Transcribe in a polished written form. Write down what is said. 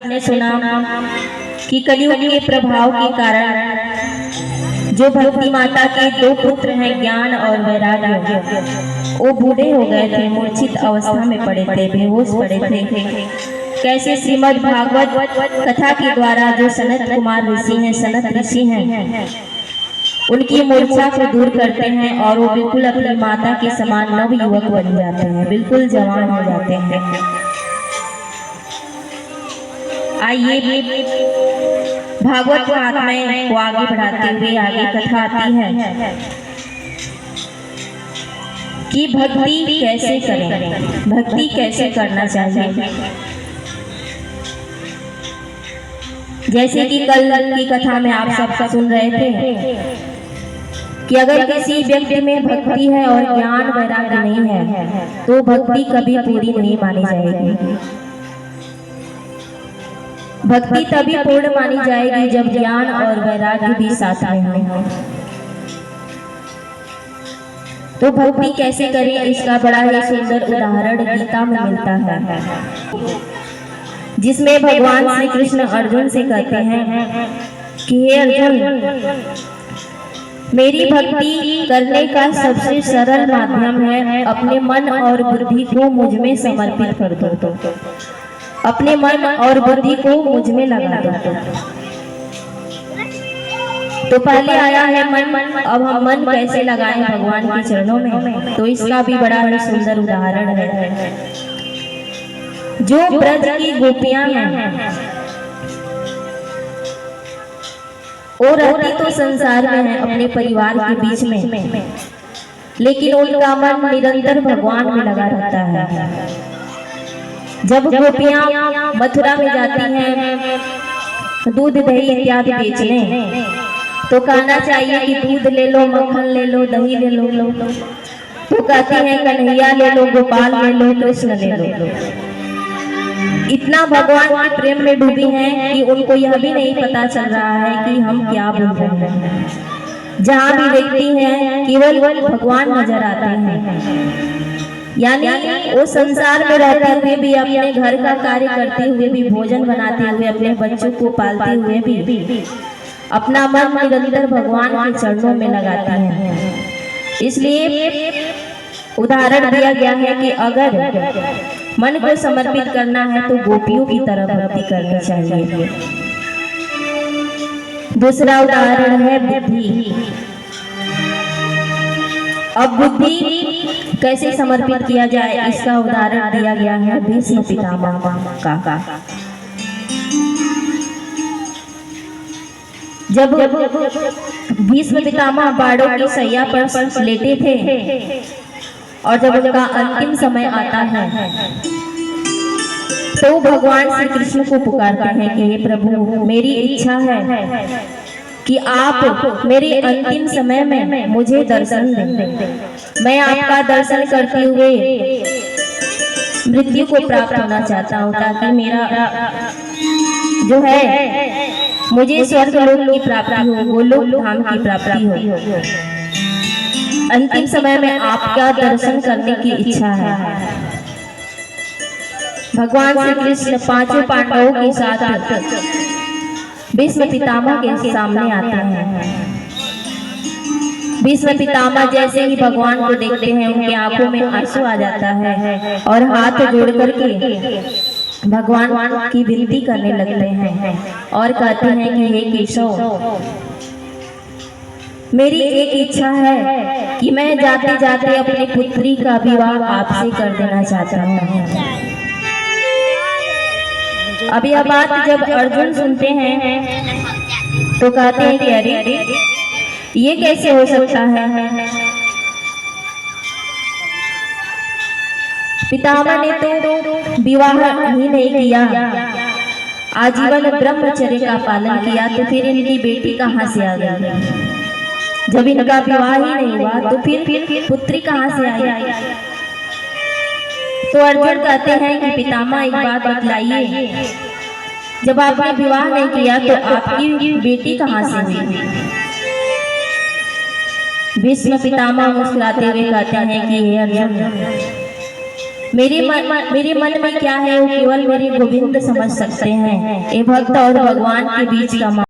ने सुना कि कलयुग के प्रभाव के कारण जो भक्ति माता के दो पुत्र हैं ज्ञान और वैराग्य, वो बूढ़े हो गए थे, मूर्छित अवस्था में पड़े थे, बेहोश पड़े थे। कैसे श्रीमद् भागवत कथा के द्वारा जो सनत कुमार ऋषि हैं, सनत ऋषि हैं, उनकी मूर्छा को दूर करते हैं और वो बिल्कुल अपनी माता के समान नव युवक बन जाते हैं, बिल्कुल जवान हो जाते हैं। आइए भागवत महात्म्य को आगे बढ़ाते हुए आगे कथा आती है कि भक्ति कैसे करें, भक्ति कैसे करना चाहिए। जैसे कि कल की कथा में आप सब सुन रहे थे कि अगर किसी व्यक्ति में भक्ति है और ज्ञान वैराग्य नहीं है तो भक्ति कभी पूरी नहीं मानी जाएगी। भक्ति तभी पूर्ण मानी जाएगी जब ज्ञान और वैराग्य भी साथ में हो। तो भक्ति कैसे करें, इसका बड़ा ही सुंदर उदाहरण गीता में मिलता है, जिसमें भगवान श्री कृष्ण अर्जुन से कहते हैं कि हे अर्जुन, मेरी भक्ति करने का सबसे सरल माध्यम है अपने मन और बुद्धि को मुझ में समर्पित कर दो, अपने मन और बुद्धि को मुझ में लगा दो। तो पहले आया है मन, अब हम मन कैसे लगाएं भगवान के चरणों में, तो इसका भी बड़ा ही सुंदर उदाहरण है। जो ब्रज की गोपियां हैं वो रहती तो संसार में है, अपने परिवार के बीच में, लेकिन उनका मन निरंतर भगवान में लगा रहता है। जब गोपियां मथुरा में जाती हैं दूध दही इत्यादि बेचने, तो कहना चाहिए कि दूध ले लो, मक्खन ले लो, दही ले लो, तो कहती हैं कन्हैया ले लो, गोपाल ले लो, कृष्ण ले लो। इतना भगवान के प्रेम में डूबी हैं कि उनको यह भी नहीं पता चल रहा है कि हम क्या बोल रहे हैं। जहाँ भी देखती हैं केवल भगवान नजर आते हैं। यानी वो संसार में रहते हुए भी, अपने घर का कार्य करते हुए भी, भोजन बनाते हुए, अपने बच्चों को पालते हुए भी अपना मन निरंतर भगवान के चरणों में लगाते हैं। इसलिए उदाहरण दिया गया है कि अगर मन को समर्पित करना है तो गोपियों की तरह भक्ति करनी चाहिए। दूसरा उदाहरण है बुद्धि। अब बुद्धि कैसे समर्पित किया जाए, इसका उदाहरण दिया गया है भीष्म पितामह का। जब भीष्म पितामह बाड़ों की सैया पर लेटे थे और जब उनका अंतिम समय आता है तो भगवान श्री कृष्ण को पुकारते हैं कि हे प्रभु, मेरी इच्छा है कि आप मेरे अंतिम समय में मुझे दर्शन दें। मैं आपका दर्शन करते हुए मृत्यु को प्राप्त होना चाहता हूँ, ताकि मेरा जो है मुझे स्वर्ग लोक की प्राप्ति हो, गोलोक धाम की प्राप्ति हो। अंतिम समय में आपका दर्शन करने की इच्छा है। भगवान श्री कृष्ण पांचों पांडवों के साथ भीष्म पितामह के सामने आते हैं। भीष्म पितामह जैसे ही भगवान को देखते हैं उनकी आंखों में आंसू आ जाता है और हाथ जोड़ करके भगवान की विनती करने लगते हैं और कहते हैं कि हे केशव, मेरी एक इच्छा है कि मैं जाते जाते अपनी पुत्री का विवाह आपसे कर देना चाहता हूँ। अब यह बात जब अर्जुन सुनते हैं तो कहते हैं कि अरे ये कैसे हो सकता है। पितामह ने तो विवाह ही नहीं किया, आजीवन ब्रह्मचर्य का पालन किया, तो फिर इनकी बेटी कहाँ से आ गई। जब इनका विवाह ही नहीं हुआ तो फिर पुत्री कहाँ से आई। तो अर्जुन कहते हैं कि पितामह एक बात बतलाइए, जब आपने विवाह नहीं किया तो आपकी बेटी कहाँ से हुई। भीष्म पितामह मुस्कुराते हुए कहते हैं कि हे अर्जुन, मेरे मन में क्या है वो केवल मेरे गोविंद समझ सकते हैं। ये भक्त और भगवान के बीच का